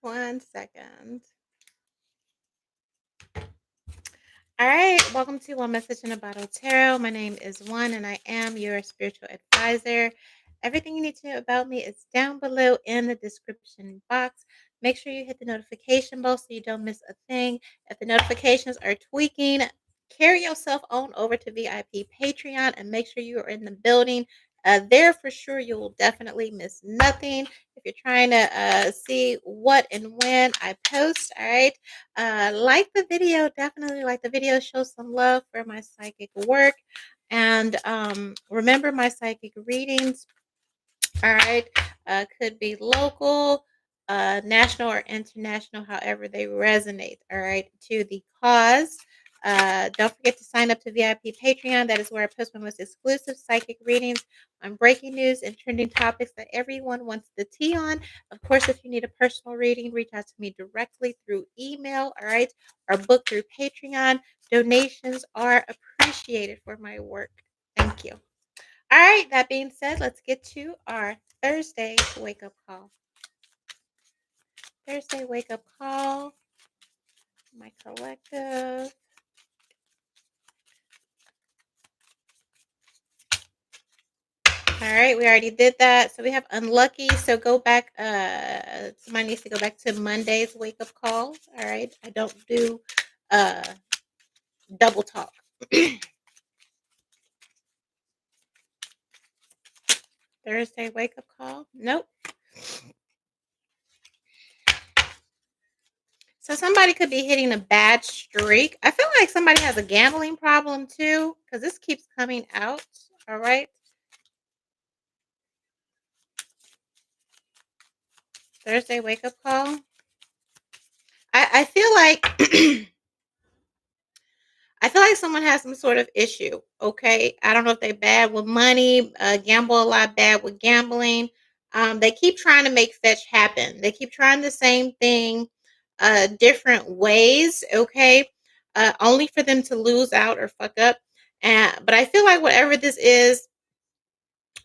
1 second. All right, welcome to One Message in a Bottle Tarot. My name is One, and I am your spiritual advisor. Everything you need to know about me is down below in the description box. Make sure you hit the notification bell so you don't miss a thing. If the notifications are tweaking, carry yourself on over to VIP Patreon and make sure you are in the building. There for sure, you will definitely miss nothing. If you're trying to see what and when I post, all right. Like the video, definitely like the video. Show some love for my psychic work. And remember my psychic readings, all right, could be local, national, or international, however they resonate, all right, to the cause. Don't forget to sign up to VIP Patreon. That is where I post my most exclusive psychic readings on breaking news and trending topics that everyone wants the tea on. Of course, if you need a personal reading, reach out to me directly through email, all right, or book through Patreon. Donations are appreciated for my work. Thank you. All right, that being said, let's get to our Thursday wake up call. Thursday wake up call. My collective. All right, we already did that. So we have unlucky. So go back. Somebody needs to go back to Monday's wake up call. All right. I don't do double talk. Thursday wake up call. Nope. So somebody could be hitting a bad streak. I feel like somebody has a gambling problem too, because this keeps coming out. All right. Thursday wake up call. I feel like I feel like someone has some sort of issue. Okay. I don't know if they're bad with money, gamble a lot, bad with gambling. They keep trying to make fetch happen. They keep trying the same thing different ways, okay? Only for them to lose out or fuck up. But I feel like whatever this is,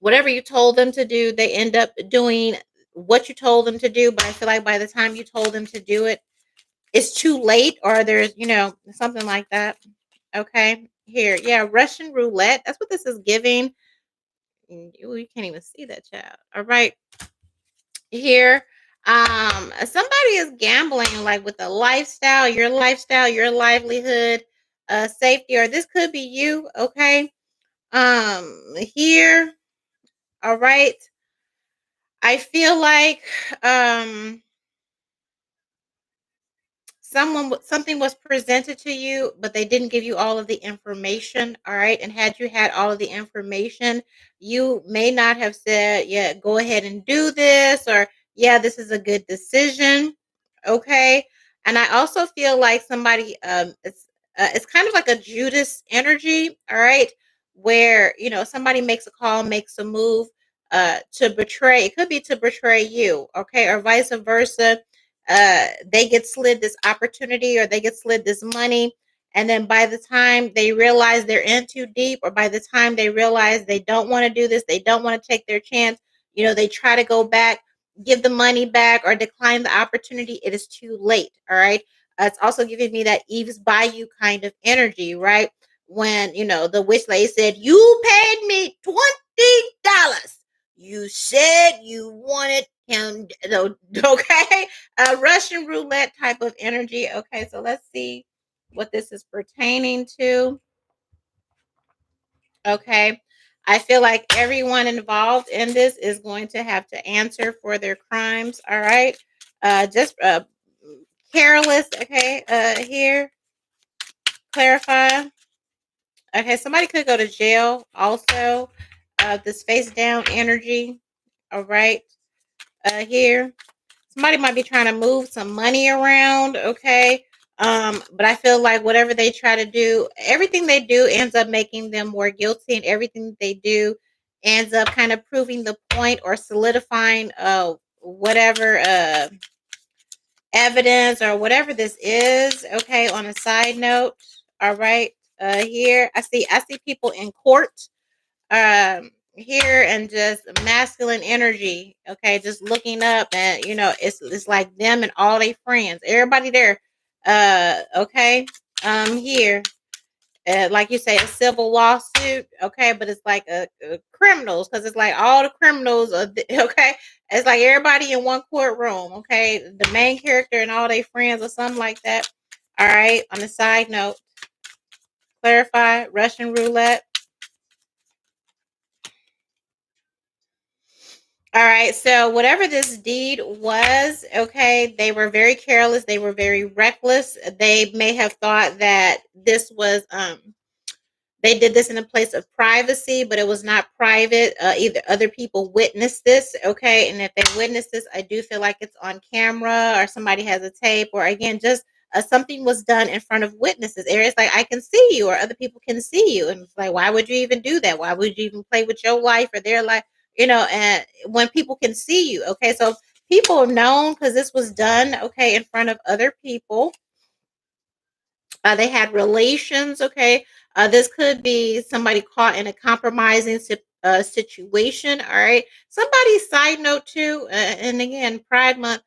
whatever you told them to do, they end up doing what you told them to do. But I feel like by the time you told them to do it, it's too late, or there's, something like that. Okay, here, yeah, Russian roulette. That's what this is giving. You can't even see that, child. All right, here, somebody is gambling, like with a lifestyle, your livelihood, safety, or this could be you. Okay, here, all right. I feel like something was presented to you, but they didn't give you all of the information. All right. And had you had all of the information, you may not have said, yeah, go ahead and do this, or yeah, this is a good decision. Okay. And I also feel like somebody it's kind of like a Judas energy. All right. Where, somebody makes a call, makes a move to betray. It could be to betray you. Okay. Or vice versa. They get slid this opportunity, or they get slid this money, and then by the time they realize they're in too deep, or by the time they realize they don't want to do this, they don't want to take their chance, they try to go back, give the money back, or decline the opportunity. It is too late. All right. It's also giving me that Eve's Bayou kind of energy, right? When the witch lady said, you paid me $20, you said you wanted him. Okay. Russian roulette type of energy. Okay. So let's see what this is pertaining to. Okay. I feel like everyone involved in this is going to have to answer for their crimes. All right. Just careless. Okay. Here, clarify. Okay. Somebody could go to jail also. This face down energy. All right. Here, somebody might be trying to move some money around. Okay. But I feel like whatever they try to do, everything they do ends up making them more guilty, and everything they do ends up kind of proving the point or solidifying whatever evidence or whatever this is. Okay. On a side note, all right. Here I see people in court. here, and just masculine energy. Okay, just looking up, and it's like them and all their friends, everybody there. Okay. Here, like you say, a civil lawsuit. Okay, but it's like a criminals, because it's like all the criminals are okay. It's like everybody in one courtroom. Okay, the main character and all their friends or something like that. All right. On the side note, clarify Russian roulette. All right. So whatever this deed was, okay, they were very careless. They were very reckless. They may have thought that this was they did this in a place of privacy, but it was not private. Either other people witnessed this, okay, and if they witnessed this, I do feel like it's on camera, or somebody has a tape, or again, just something was done in front of witnesses. Areas like I can see you, or other people can see you, and it's like, why would you even do that? Why would you even play with your life or their life? And when people can see you, okay, so people known because this was done, okay, in front of other people. They had relations. Okay. This could be somebody caught in a compromising situation. All right. Somebody, side note too, and again, Pride Month.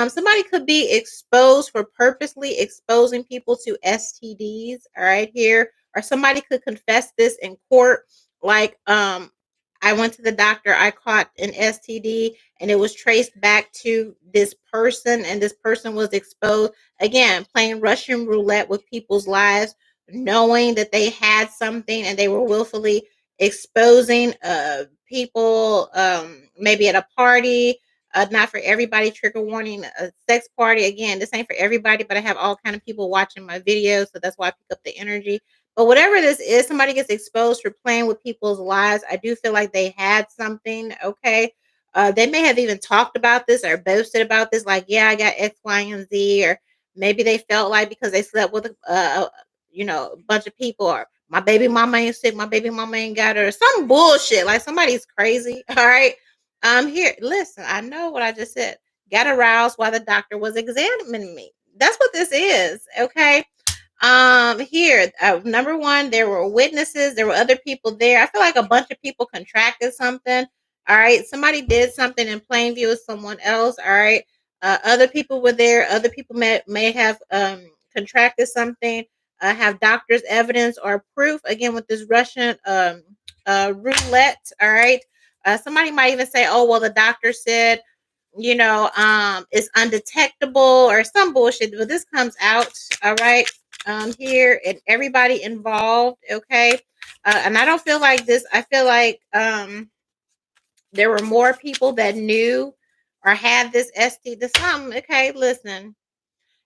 Somebody could be exposed for purposely exposing people to STDs. All right, here, or somebody could confess this in court. Like, I went to the doctor. I caught an STD, and it was traced back to this person, and this person was exposed. Again, playing Russian roulette with people's lives, knowing that they had something, and they were willfully exposing people, maybe at a party. Not for everybody. Trigger warning: a sex party. Again, this ain't for everybody, but I have all kind of people watching my videos, so that's why I pick up the energy. But whatever this is, somebody gets exposed for playing with people's lives. I do feel like they had something. Okay. They may have even talked about this or boasted about this, like, yeah, I got X, Y, and Z, or maybe they felt like because they slept with a bunch of people, or my baby mama ain't sick, my baby mama ain't got her, some bullshit. Like somebody's crazy. All right. Here, listen, I know what I just said. Got aroused while the doctor was examining me. That's what this is. Okay. Here, number one, there were witnesses, there were other people there. I feel like a bunch of people contracted something. All right. Somebody did something in plain view with someone else. All right. Other people were there. Other people may have contracted something, have doctor's evidence or proof. Again, with this Russian roulette. All right. Somebody might even say, oh, well, the doctor said, it's undetectable or some bullshit. But this comes out, all right, here, and everybody involved, okay. And I don't feel like this. I feel like there were more people that knew or had this ST to some. Okay, listen.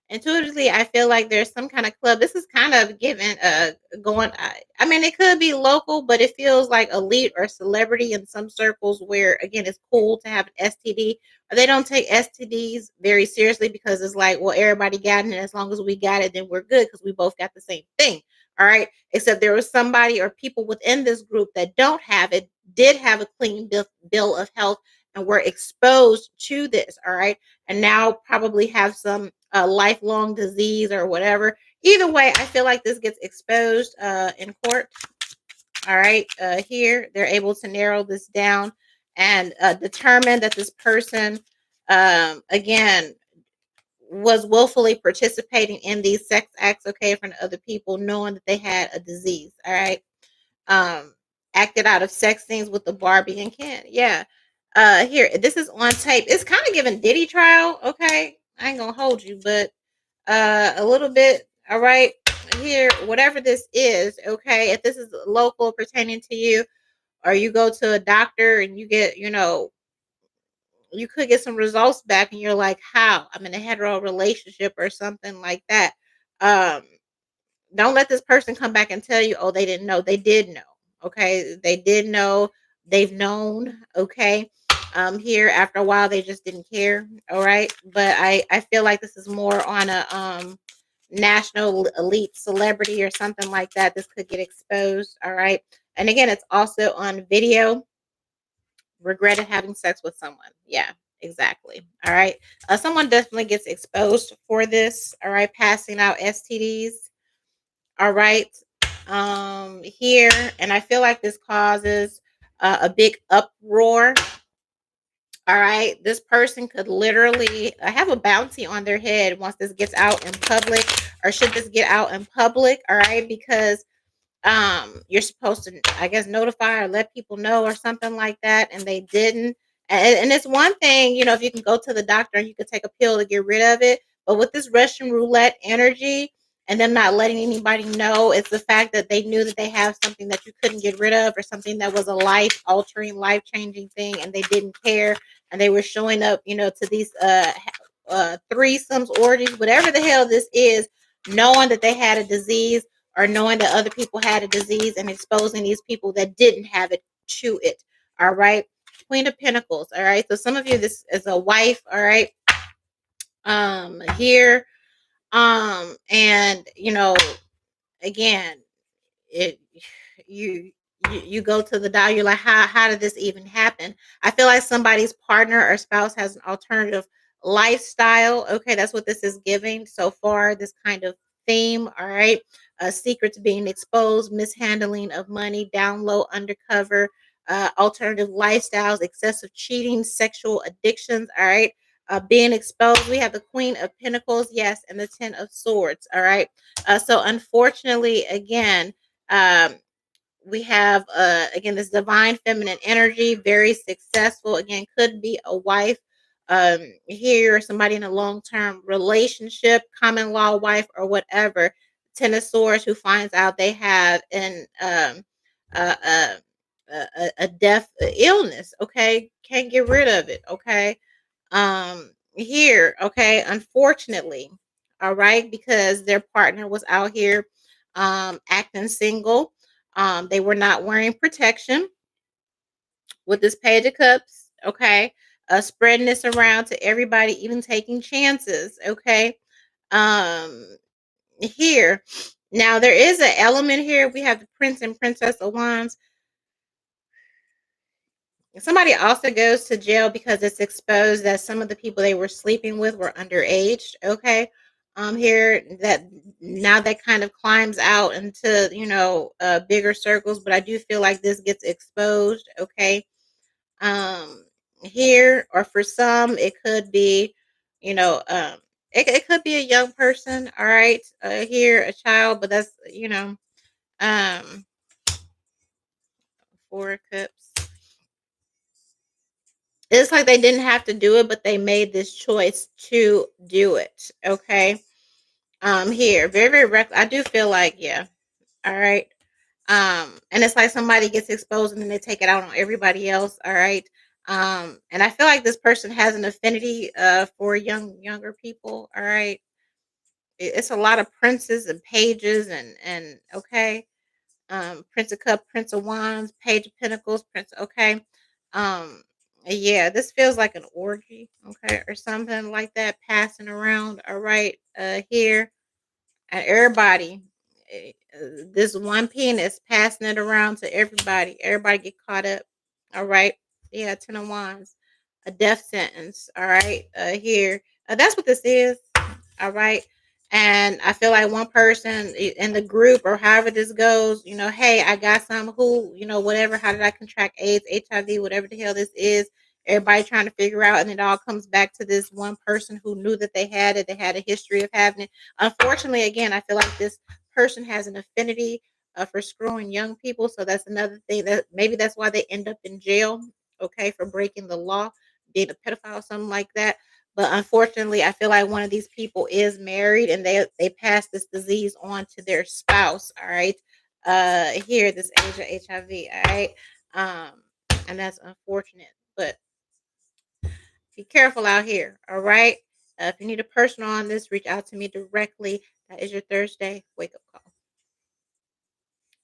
Intuitively, I feel like there's some kind of club. This is kind of given going. I mean, it could be local, but it feels like elite or celebrity in some circles where, again, it's cool to have an STD. Or they don't take STDs very seriously because it's like, well, everybody got it, and as long as we got it, then we're good because we both got the same thing. All right. Except there was somebody or people within this group that don't have it, did have a clean bill of health, and were exposed to this. All right, and now probably have some lifelong disease or whatever. Either way, I feel like this gets exposed in court. All right, here they're able to narrow this down and determine that this person, again, was willfully participating in these sex acts, okay, in front of other people, knowing that they had a disease. All right, um, acted out of sex scenes with the Barbie and Ken. Yeah. Here, this is on tape. It's kind of giving Diddy trial. Okay, I ain't gonna hold you, but a little bit. All right. Here, whatever this is, okay. If this is local pertaining to you, or you go to a doctor and you get, you could get some results back, and you're like, how? I'm in a hetero relationship or something like that. Um, don't let this person come back and tell you, oh, they didn't know. They did know. Okay. They did know. They've known. Okay. Here after a while they just didn't care. All right. But I feel like this is more on a national elite celebrity or something like that. This could get exposed. All right. And again, it's also on video. Regretted having sex with someone. Yeah, exactly. All right. Someone definitely gets exposed for this. All right. Passing out STDs. All right. Here, and I feel like this causes a big uproar. All right, this person could literally have a bounty on their head once this gets out in public, or should this get out in public. All right, because you're supposed to, I guess, notify or let people know or something like that, and they didn't. And it's one thing, if you can go to the doctor and you can take a pill to get rid of it, but with this Russian roulette energy and them not letting anybody know, it's the fact that they knew that they have something that you couldn't get rid of, or something that was a life altering, life changing thing, and they didn't care, and they were showing up, to these threesomes, orgies, whatever the hell this is, knowing that they had a disease, or knowing that other people had a disease, and exposing these people that didn't have it to it. All right. Queen of Pentacles. All right. So some of you, this is a wife. All right. Here. And again, it you you go to the dial, you're like, how did this even happen? I feel like somebody's partner or spouse has an alternative lifestyle. Okay, that's what this is giving so far, this kind of theme. All right. Secrets being exposed, mishandling of money, down low, undercover, alternative lifestyles, excessive cheating, sexual addictions. All right. Being exposed. We have the Queen of Pentacles, yes, and the Ten of Swords. All right. So unfortunately, again, um, we have again this divine feminine energy, very successful. Again, could be a wife here, or somebody in a long-term relationship, common law wife or whatever. Ten of Swords, who finds out they have an uh, uh, a death illness. Okay, can't get rid of it. Okay, here, okay, unfortunately, all right, because their partner was out here acting single. They were not wearing protection with this Page of Cups. Okay, spreading this around to everybody, even taking chances. Okay, um here, now there is an element here. We have the Prince and Princess of Wands. Somebody also goes to jail because it's exposed that some of the people they were sleeping with were underage. Okay. Here, that now that kind of climbs out into, bigger circles, but I do feel like this gets exposed. Okay. Um, Here, or for some, it could be, you know, um, it could be a young person. All right. Here, a child, but that's, um, Four of Cups. It's like they didn't have to do it, but they made this choice to do it. Okay. Here, very, very reckless. I do feel like, yeah. All right. And it's like somebody gets exposed and then they take it out on everybody else. All right. And I feel like this person has an affinity for younger people. All right. It's a lot of princes and pages and okay. Prince of Cup, Prince of Wands, Page of Pentacles, Prince. Okay, yeah, this feels like an orgy, okay, or something like that, passing around. All right, here, and everybody, this one penis passing it around to everybody. Everybody get caught up. All right, yeah, Ten of Wands, a death sentence. All right, here, that's what this is. All right. And I feel like one person in the group, or however this goes, hey, I got some who, whatever, how did I contract AIDS, HIV, whatever the hell this is. Everybody trying to figure out, and it all comes back to this one person who knew that they had it. They had a history of having it. Unfortunately, again, I feel like this person has an affinity for screwing young people. So that's another thing, that maybe that's why they end up in jail, okay, for breaking the law, being a pedophile, something like that. But unfortunately, I feel like one of these people is married, and they pass this disease on to their spouse. All right. Here, this age of HIV. All right. Um, and that's unfortunate. But be careful out here. All right. If you need a personal on this, reach out to me directly. That is your Thursday wake up call.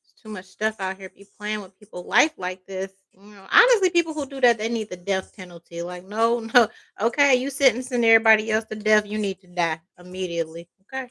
It's too much stuff out here. Be playing with people's life like this. Honestly, people who do that, they need the death penalty. Like, no, no. Okay, you sentencing everybody else to death. You need to die immediately. Okay.